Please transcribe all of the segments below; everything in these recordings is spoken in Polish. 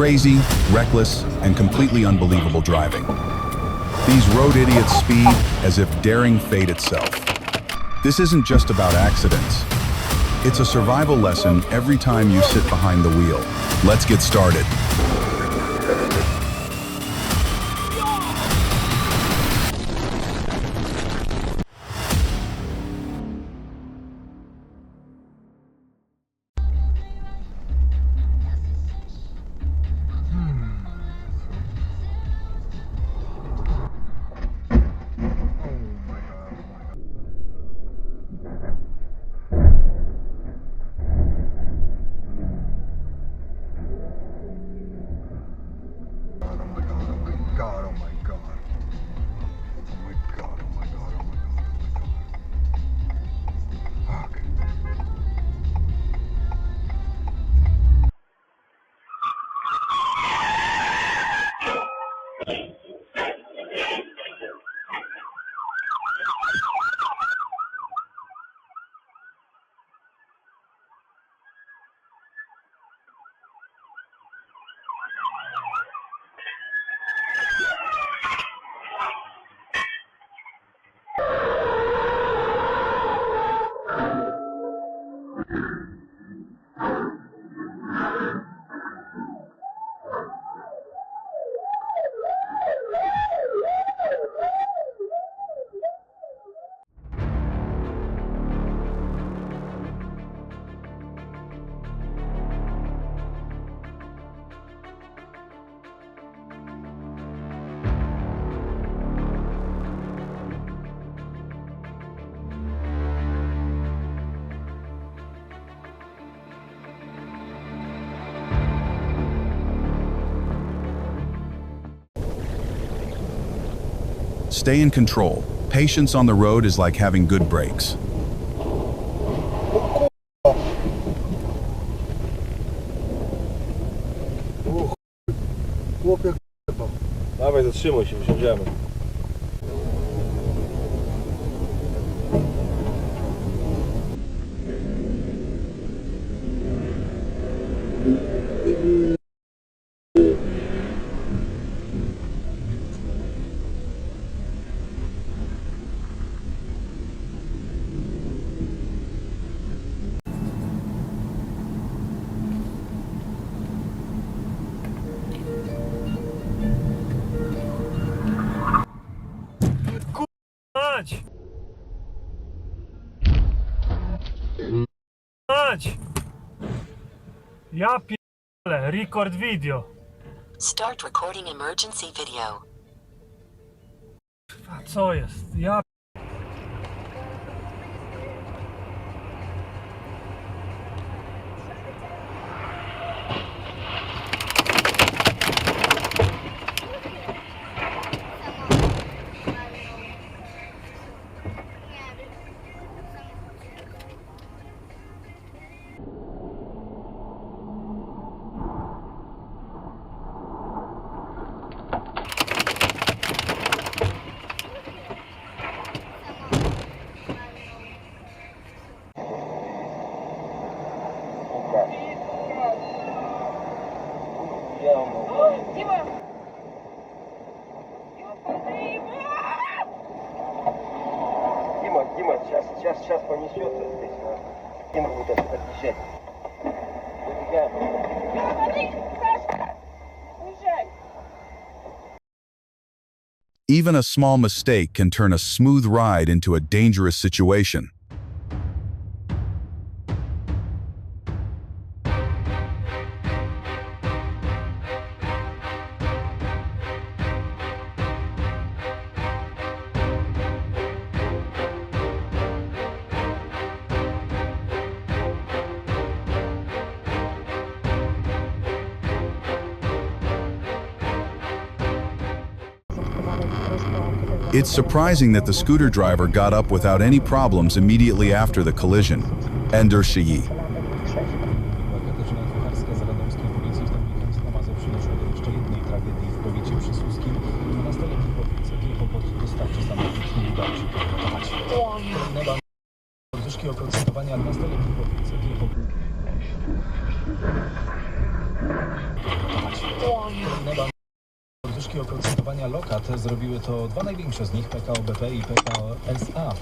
Crazy, reckless, and completely unbelievable driving. These road idiots speed as if daring fate itself. This isn't just about accidents. It's a survival lesson every time you sit behind the wheel. Let's get started. Stay in control. Patience on the road is like having good brakes. Dawaj, zatrzymaj się, wysiądziemy. Ja pierdolę, record video. Start recording emergency video. A co jest? Ja Дима, сейчас понесется здесь, Дима будет отъезжать. Even a small mistake can turn a smooth ride into a dangerous situation. It's surprising that the scooter driver got up without any problems immediately after the collision. Ender Shii. Podwyżki oprocentowania lokat zrobiły to dwa największe z nich, PKO BP i PKO SA.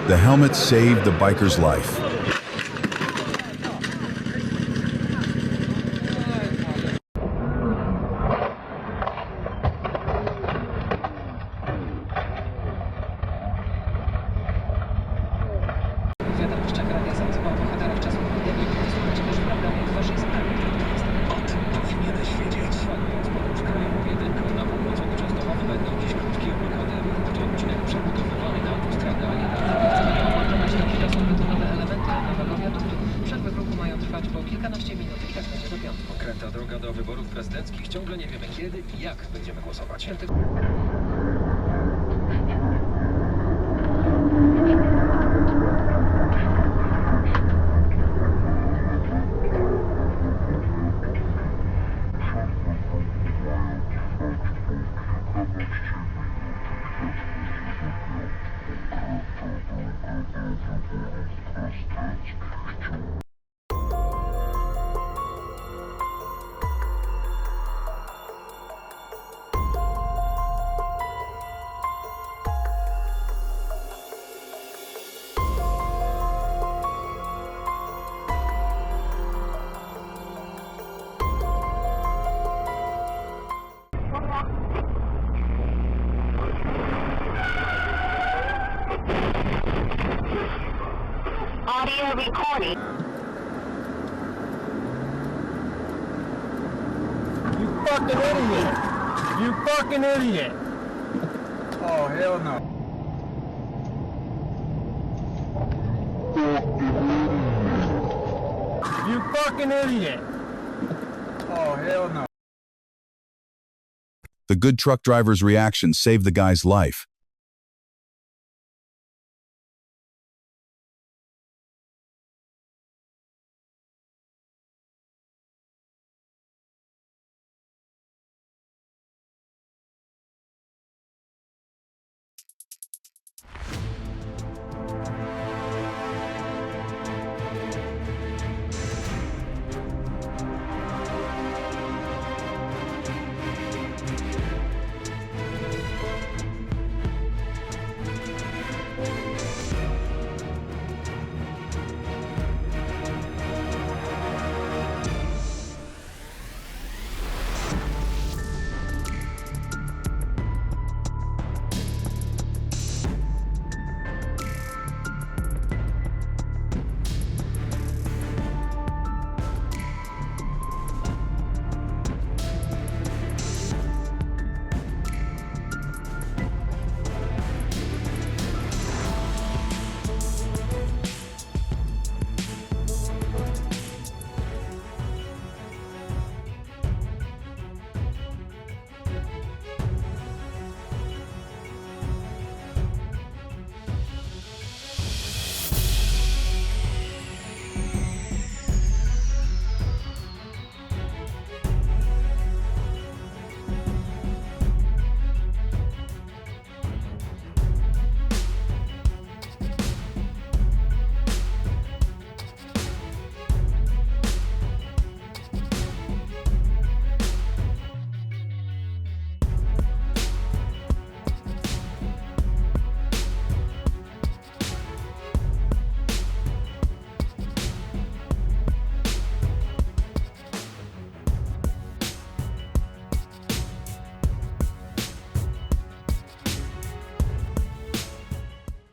The helmet saved the biker's life. Wiadomościach radia zacytował bohaterów czasów pandemii, słuchajcie też w programie w waszej sprawie. O tym powinieneś wiedzieć. Podróż krajową jedynką na północ od Częstochowy będą dziś krótkie obchody. To odcinek przebudowywany na autostradę A1. Chcemy montować tam są betonowe elementy nowego wiaduktu. Przerwy w ruchu mają trwać po kilkanaście minut i tak będzie do piątku. Kręta droga do wyborów prezydenckich. Ciągle nie wiemy kiedy i jak będziemy głosować. Audio recording. You fucking idiot! You fucking idiot! Oh, hell no. You fucking idiot! Oh, hell no. The good truck driver's reaction saved the guy's life.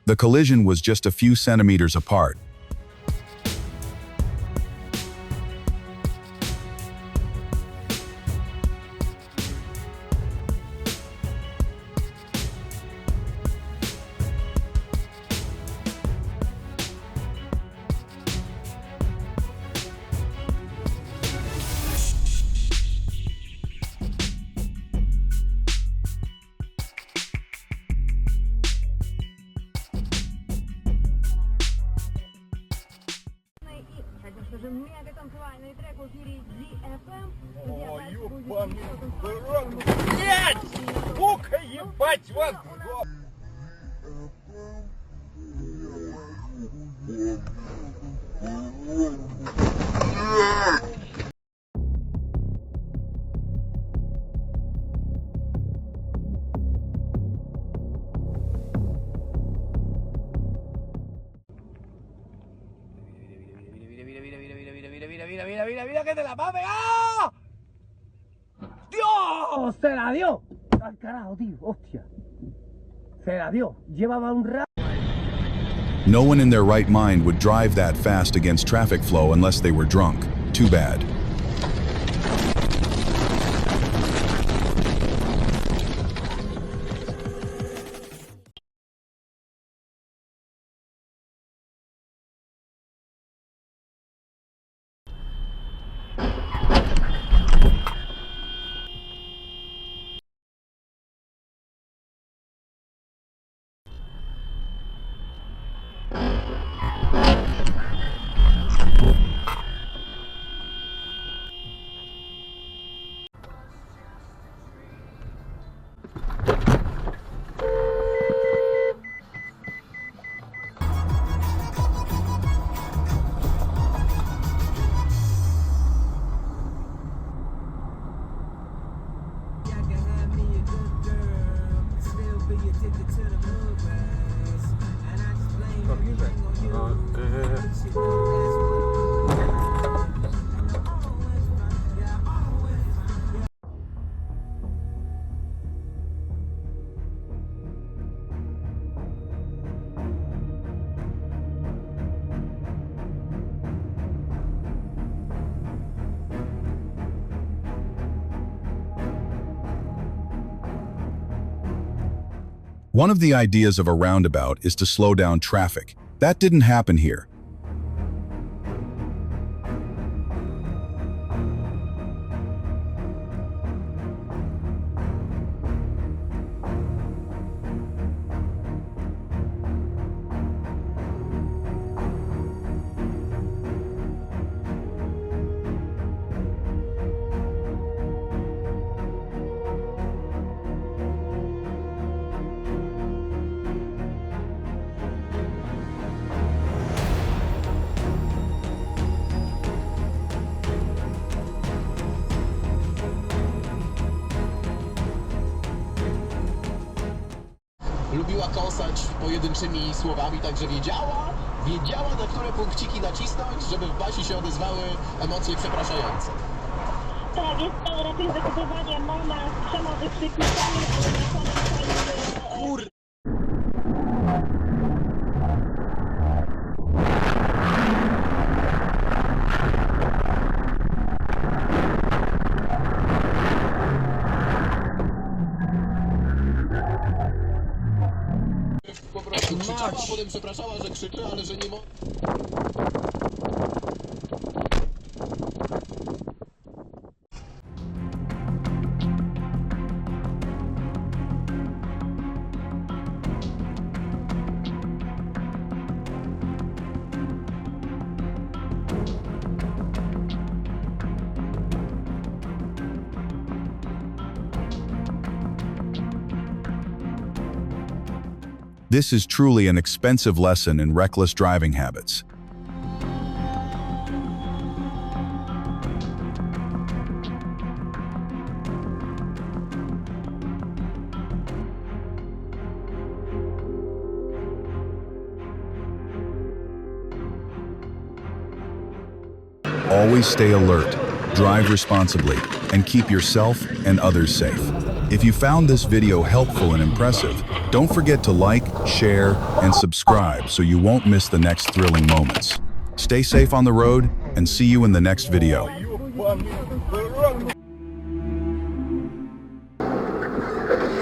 The collision was just a few centimeters apart. танцевальный трек в эфире DFM. О, ёбаный в рот, блядь! Сука, ебать вас! Mira, que te la va a pegar. ¡Dios! ¡Se la dio! ¡Al carajo, tío! ¡Hostia! Se la dio. Llevaba un rato. No one in their right mind would drive that fast against traffic flow unless they were drunk. Too bad. One of the ideas of a roundabout is to slow down traffic. That didn't happen here. Lubiła kąsać pojedynczymi słowami, także wiedziała, na które punkciki nacisnąć, żeby w basie się odezwały emocje przepraszające. Tak, jest to raczej zakupywanie mama z 3 wykrzyknikami, ale na koniec Kur... Po prostu krzyczała, a potem przepraszała, że krzyczy, ale że nie mo... This is truly an expensive lesson in reckless driving habits. Always stay alert, drive responsibly, and keep yourself and others safe. If you found this video helpful and impressive, don't forget to like, share, and subscribe so you won't miss the next thrilling moments. Stay safe on the road, and see you in the next video. Ёбаный в рот.